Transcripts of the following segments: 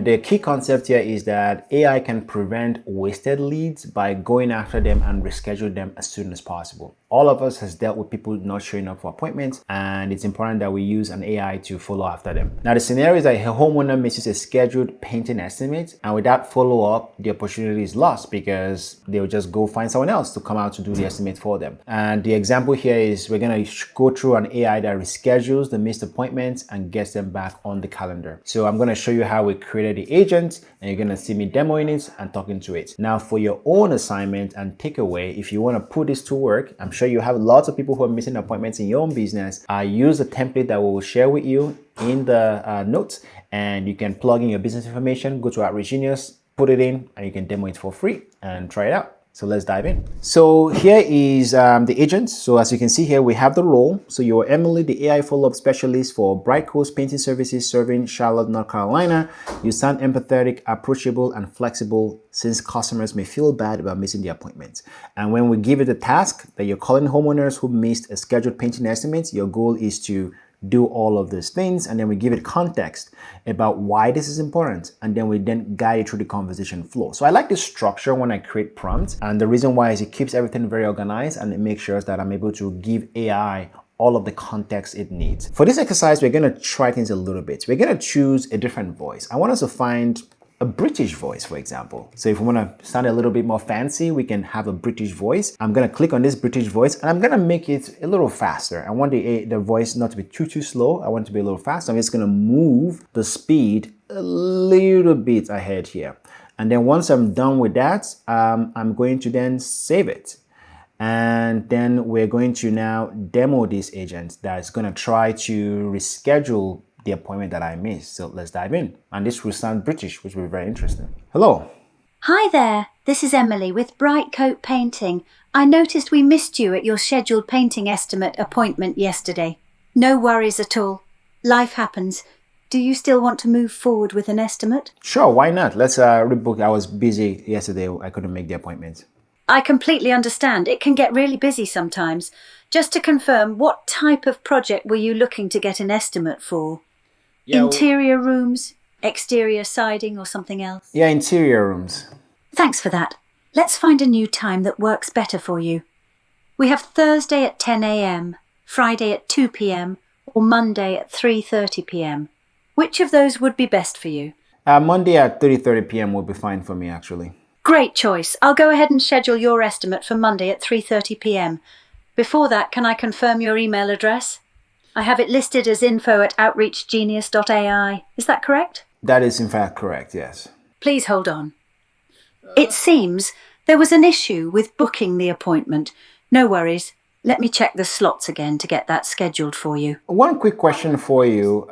the key concept here is that AI can prevent wasted leads by going after them and reschedule them as soon as possible. All of us has dealt with people not showing up for appointments, and it's important that we use an AI to follow after them. Now, the scenario is that a homeowner misses a scheduled painting estimate, and without follow-up, the opportunity is lost because they'll just go find someone else to come out to do the estimate for them. And the example here is we're going to go through an AI that reschedules the missed appointments and gets them back on the calendar. So I'm going to show you how we created the agent, and you're going to see me demoing it and talking to it. Now, for your own assignment and takeaway, if you want to put this to work, I'm sure you have lots of people who are missing appointments in your own business. Use the template that we will share with you in the notes, and you can plug in your business information, go to Outreach Genius, put it in, and you can demo it for free and try it out. So let's dive in. So here is the agent. So as you can see here, we have the role. So you're Emily, the AI follow-up specialist for Bright Coast Painting Services serving Charlotte, North Carolina. You sound empathetic, approachable, and flexible since customers may feel bad about missing the appointment. And when we give it the task that you're calling homeowners who missed a scheduled painting estimate, your goal is to do all of these things, and then we give it context about why this is important, and then we guide it through the conversation flow. So I like this structure when I create prompts, and the reason why is it keeps everything very organized, and it makes sure that I'm able to give AI all of the context it needs. For this exercise, we're going to try things a little bit. We're going to choose a different voice. I want us to find a British voice, for example. So if we want to sound a little bit more fancy, we can have a British voice. I'm going to click on this British voice, and I'm going to make it a little faster. I want the voice not to be too slow. I want it to be a little faster. I'm just going to move the speed a little bit ahead here. And then once I'm done with that, I'm going to then save it. And then we're going to now demo this agent that's going to try to reschedule the appointment that I missed. So let's dive in. And this will sound British, which will be very interesting. Hello. Hi there. This is Emily with Bright Coat Painting. I noticed we missed you at your scheduled painting estimate appointment yesterday. No worries at all. Life happens. Do you still want to move forward with an estimate? Sure, why not? Let's rebook. I was busy yesterday. I couldn't make the appointment. I completely understand. It can get really busy sometimes. Just to confirm, what type of project were you looking to get an estimate for? Yeah, interior rooms, exterior siding, or something else? Yeah, interior rooms. Thanks for that. Let's find a new time that works better for you. We have Thursday at 10 a.m., Friday at 2 p.m, or Monday at 3:30 p.m. Which of those would be best for you? Monday at 3:30 p.m. would be fine for me, actually. Great choice. I'll go ahead and schedule your estimate for Monday at 3:30 p.m. Before that, can I confirm your email address? I have it listed as info@outreachgenius.ai. Is that correct? That is in fact correct, yes. Please hold on. It seems there was an issue with booking the appointment. No worries. Let me check the slots again to get that scheduled for you. One quick question for you.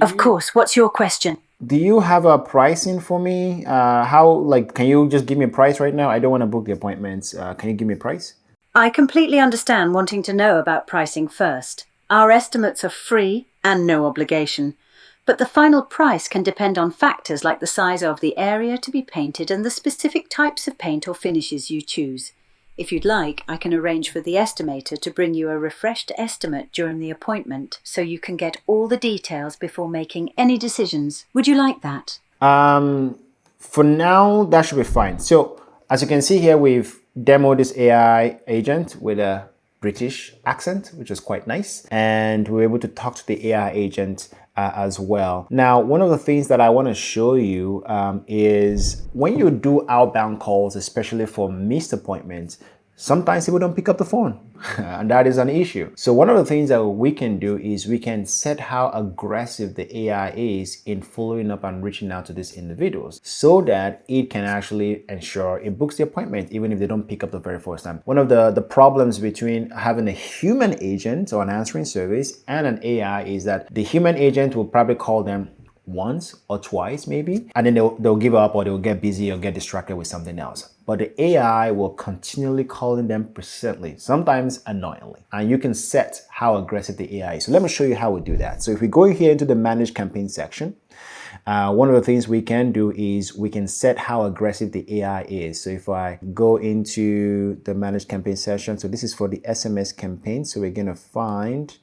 Of course. What's your question? Do you have a pricing for me? Can you just give me a price right now? I don't want to book the appointments. Can you give me a price? I completely understand wanting to know about pricing first. Our estimates are free and no obligation, but the final price can depend on factors like the size of the area to be painted and the specific types of paint or finishes you choose. If you'd like, I can arrange for the estimator to bring you a refreshed estimate during the appointment so you can get all the details before making any decisions. Would you like that? For now, that should be fine. So as you can see here, we've demoed this AI agent with a British accent, which is quite nice. And we're able to talk to the AI agent as well. Now, one of the things that I want to show you is when you do outbound calls, especially for missed appointments, sometimes people don't pick up the phone and that is an issue. So one of the things that we can do is we can set how aggressive the AI is in following up and reaching out to these individuals so that it can actually ensure it books the appointment even if they don't pick up the very first time. One of the problems between having a human agent or an answering service and an AI is that the human agent will probably call them once or twice maybe, and then they'll give up or they'll get busy or get distracted with something else. But the AI will continually calling them persistently, sometimes annoyingly. And you can set how aggressive the AI is. So let me show you how we do that. So if we go here into the manage campaign section, one of the things we can do is we can set how aggressive the AI is. So if I go into the manage campaign session, so this is for the SMS campaign. So we're going to find,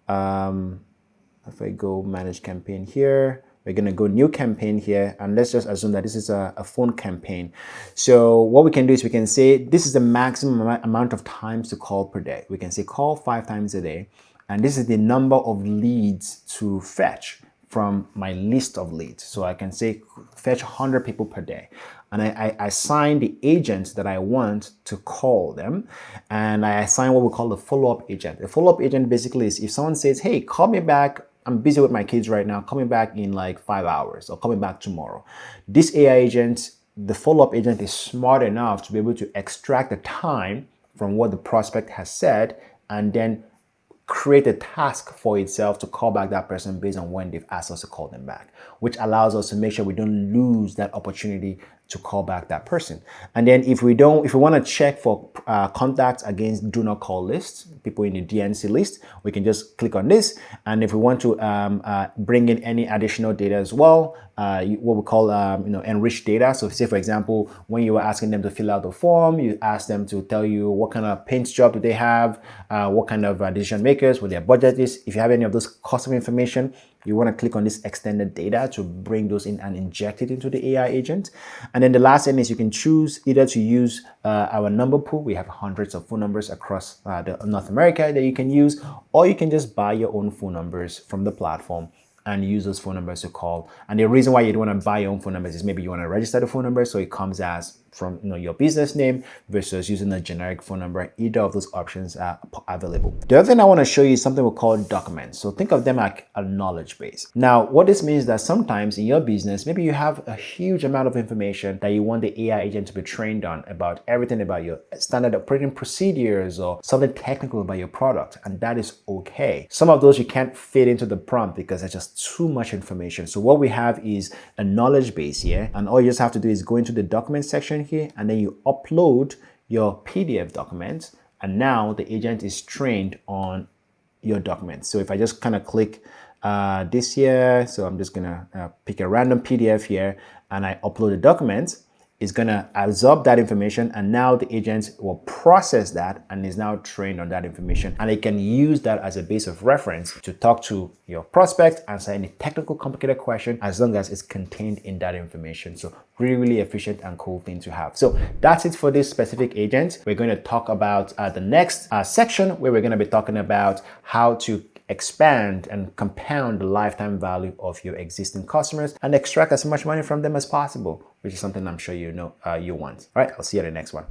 if I go manage campaign here, We're going to go new campaign here, and let's just assume that this is a phone campaign. So what we can do is we can say this is the maximum amount of times to call per day. We can say call 5 times a day, and this is the number of leads to fetch from my list of leads. So I can say fetch 100 people per day. And I assign the agent that I want to call them. And I assign what we call the follow-up agent. The follow-up agent basically is if someone says, hey, call me back, I'm busy with my kids right now, call me back in like 5 hours or call me back tomorrow. This AI agent, the follow-up agent, is smart enough to be able to extract the time from what the prospect has said and then create a task for itself to call back that person based on when they've asked us to call them back, which allows us to make sure we don't lose that opportunity to call back that person. And then if we want to check for contacts against do not call lists, people in the DNC list, we can just click on this. And if we want to bring in any additional data as well, what we call enriched data. So say for example, when you were asking them to fill out the form, you ask them to tell you what kind of paint job do they have, what kind of decision makers, what their budget is. If you have any of those customer information, you want to click on this extended data to bring those in and inject it into the AI agent. And then the last thing is you can choose either to use our number pool. We have hundreds of phone numbers across North America that you can use, or you can just buy your own phone numbers from the platform and use those phone numbers to call. And the reason why you'd want to buy your own phone numbers is maybe you want to register the phone number so it comes as from your business name versus using a generic phone number. Either of those options are available. The other thing I want to show you is something we call documents. So think of them like a knowledge base. Now, what this means is that sometimes in your business, maybe you have a huge amount of information that you want the AI agent to be trained on about everything about your standard operating procedures or something technical about your product, and that is okay. Some of those you can't fit into the prompt because there's just too much information. So what we have is a knowledge base here, and all you just have to do is go into the document section here, and then you upload your PDF document, and now the agent is trained on your document. So if I just kind of click this here, so I'm just gonna pick a random PDF here, and I upload the document, is gonna absorb that information, and now the agent will process that and is now trained on that information, and it can use that as a base of reference to talk to your prospect, answer any technical complicated question, as long as it's contained in that information. So really efficient and cool thing to have. So that's it for this specific agent. We're going to talk about the next section, where we're going to be talking about how to expand and compound the lifetime value of your existing customers and extract as much money from them as possible, which is something I'm sure you know you want. All right, I'll see you at the next one.